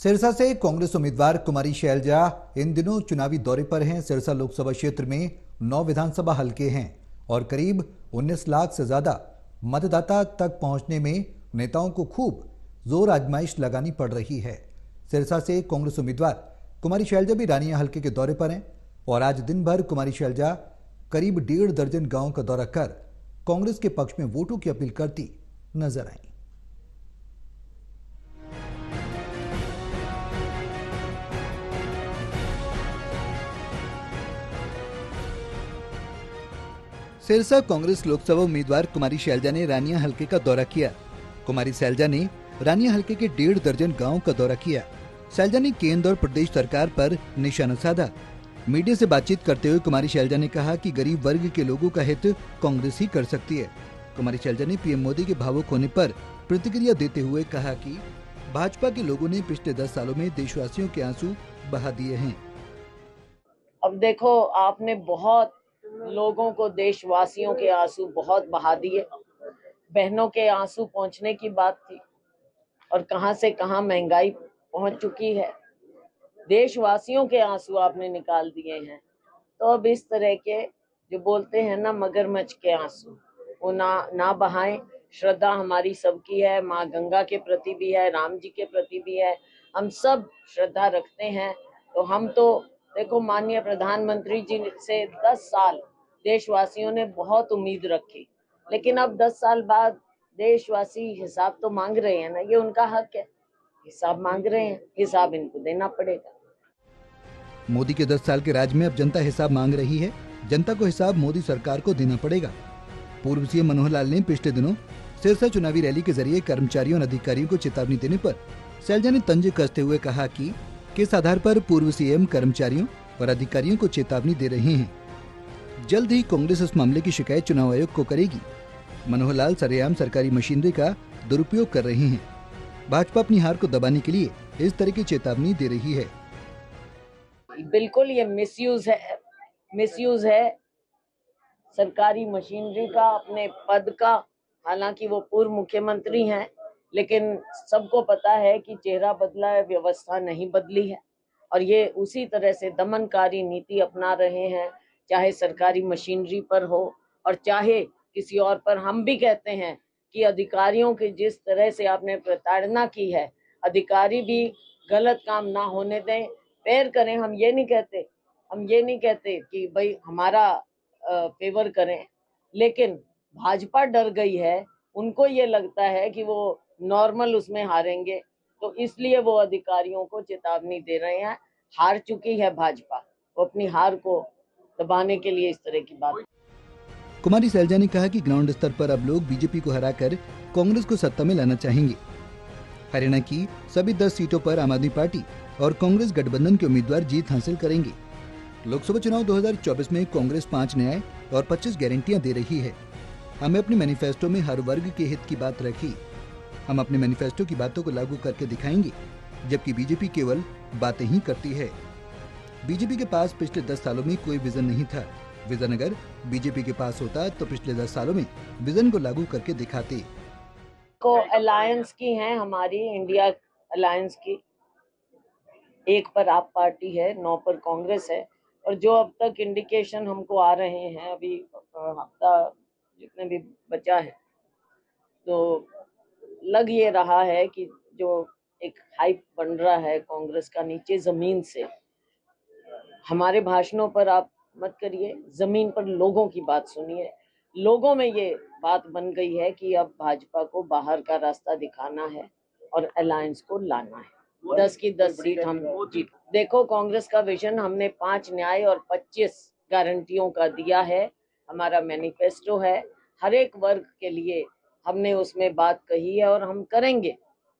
सिरसा से कांग्रेस उम्मीदवार कुमारी शैलजा इन दिनों चुनावी दौरे पर हैं। सिरसा लोकसभा क्षेत्र में 9 विधानसभा हलके हैं और करीब 19 लाख से ज्यादा मतदाता तक पहुंचने में नेताओं को खूब जोर आजमाइश लगानी पड़ रही है। सिरसा से कांग्रेस उम्मीदवार कुमारी शैलजा भी रानिया हलके के दौरे पर हैं और आज दिन भर कुमारी शैलजा करीब 1.5 दर्जन गांव का दौरा कर कांग्रेस के पक्ष में वोटों की अपील करती नजर आई। सिरसा कांग्रेस लोकसभा उम्मीदवार कुमारी शैलजा ने रानिया हलके का दौरा किया। कुमारी शैलजा ने रानिया हलके के 1.5 दर्जन गांव का दौरा किया। शैलजा ने केंद्र और प्रदेश सरकार पर निशाना साधा। मीडिया से बातचीत करते हुए कुमारी शैलजा ने कहा कि गरीब वर्ग के लोगों का हित कांग्रेस ही कर सकती है। कुमारी शैलजा ने पीएम मोदी के भावुक होने पर प्रतिक्रिया देते हुए कहा कि भाजपा के लोगों ने पिछले 10 सालों में देशवासियों के आंसू बहा दिए हैं। अब देखो, आपने बहुत लोगों को, देशवासियों के आंसू बहुत बहा दिए। बहनों के आंसू पहुंचने की बात थी और कहां से कहां महंगाई पहुंच चुकी है। देशवासियों के आंसू आपने निकाल दिए हैं। तो अब इस तरह के जो बोलते हैं ना, मगरमच्छ के आंसू, वो ना बहाएं। श्रद्धा हमारी सबकी है, माँ गंगा के प्रति भी है, राम जी के प्रति भी है। हम सब श्रद्धा रखते हैं। तो हम तो देखो, माननीय प्रधानमंत्री जी से 10 साल देशवासियों ने बहुत उम्मीद रखी, लेकिन अब 10 साल बाद देशवासी हिसाब तो मांग रहे हैं ना। ये उनका हक है, हिसाब मांग रहे हैं, हिसाब इनको देना पड़ेगा। मोदी के 10 साल के राज में अब जनता हिसाब मांग रही है। जनता को हिसाब मोदी सरकार को देना पड़ेगा। पूर्व सीएम मनोहर लाल ने पिछले दिनों सिरसा चुनावी रैली के जरिए कर्मचारियों और अधिकारियों को चेतावनी देने पर शैलजा ने तंज कसते हुए कहा कि किस आधार पर पूर्व सीएम कर्मचारियों और अधिकारियों को चेतावनी दे रहे हैं। जल्द ही कांग्रेस इस मामले की शिकायत चुनाव आयोग को करेगी। मनोहर लाल सरेआम सरकारी मशीनरी का दुरुपयोग कर रहे हैं। भाजपा अपनी हार को दबाने के लिए इस तरह की चेतावनी दे रही है। बिल्कुल ये मिसयूज है सरकारी मशीनरी का, अपने पद का। हालांकि वो पूर्व मुख्यमंत्री हैं, लेकिन सबको पता है कि चेहरा बदला है, व्यवस्था नहीं बदली है। और ये उसी तरह से दमनकारी नीति अपना रहे हैं, चाहे सरकारी मशीनरी पर हो और चाहे किसी और पर। हम भी कहते हैं कि अधिकारियों की जिस तरह से आपने प्रताड़ना की है, अधिकारी भी गलत काम ना होने दें, फेयर करें। हम ये नहीं कहते कि भाई हमारा फेवर करें, लेकिन भाजपा डर गई है। उनको ये लगता है कि वो नॉर्मल उसमें हारेंगे, तो इसलिए वो अधिकारियों को चेतावनी दे रहे हैं। हार चुकी है भाजपा, वो अपनी हार को दबाने के लिए इस तरह की बात। कुमारी शैलजा ने कहा कि ग्राउंड स्तर पर अब लोग बीजेपी को हराकर कांग्रेस को सत्ता में लाना चाहेंगे। हरियाणा की सभी 10 सीटों पर आम आदमी पार्टी और कांग्रेस गठबंधन के उम्मीदवार जीत हासिल करेंगे। लोकसभा चुनाव 2024 में कांग्रेस 5 न्याय और 25 गारंटियां दे रही है। हमें अपने मैनिफेस्टो में हर वर्ग के हित की बात रखी। हम अपने मैनिफेस्टो की बातों को लागू करके दिखाएंगे, जबकि बीजेपी केवल बातें ही करती है। बीजेपी के पास पिछले 10 सालों में कोई विजन नहीं था। विजन अगर बीजेपी के पास होता तो पिछले 10 सालों में विजन को लागू करके दिखाते। को अलायंस की हैं, हमारी इंडिया अलायंस की 1 पर आप पार्टी है, 9 पर कांग्रेस है। और जो अब तक इंडिकेशन हमको आ रहे हैं, अभी हफ्ता जितने भी बचा है, तो लग ये रहा है कि जो एक हाइप बन रहा है कांग्रेस का नीचे जमीन से। हमारे भाषणों पर आप मत करिए, जमीन पर लोगों की बात सुनिए। लोगों में ये बात बन गई है कि अब भाजपा को बाहर का रास्ता दिखाना है और अलायंस को लाना है। 10 की 10 सीट हम जीत। देखो, कांग्रेस का विजन हमने 5 न्याय और 25 गारंटियों का दिया है। हमारा मैनिफेस्टो है, हर एक वर्ग के लिए हमने उसमें बात कही है और हम करेंगे,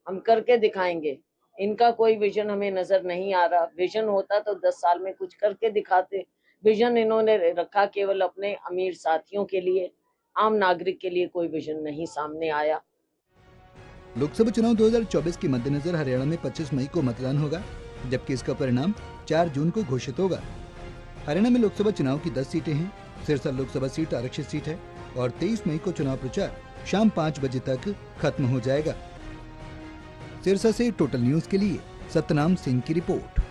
हम करके दिखाएंगे। इनका कोई विजन हमें नजर नहीं आ रहा। विजन होता तो 10 साल में कुछ करके दिखाते। विजन इन्होंने रखा केवल अपने अमीर साथियों के लिए, आम नागरिक के लिए कोई विजन नहीं सामने आया। लोकसभा चुनाव 2024 के मद्देनजर हरियाणा में 25 मई को मतदान होगा, जबकि इसका परिणाम 4 जून को घोषित होगा। हरियाणा में लोकसभा चुनाव की 10 सीटें हैं। सिरसा लोकसभा सीट आरक्षित सीट है और 23 मई को चुनाव प्रचार शाम 5 बजे तक खत्म हो जाएगा। सिरसा से टोटल न्यूज के लिए सतनाम सिंह की रिपोर्ट।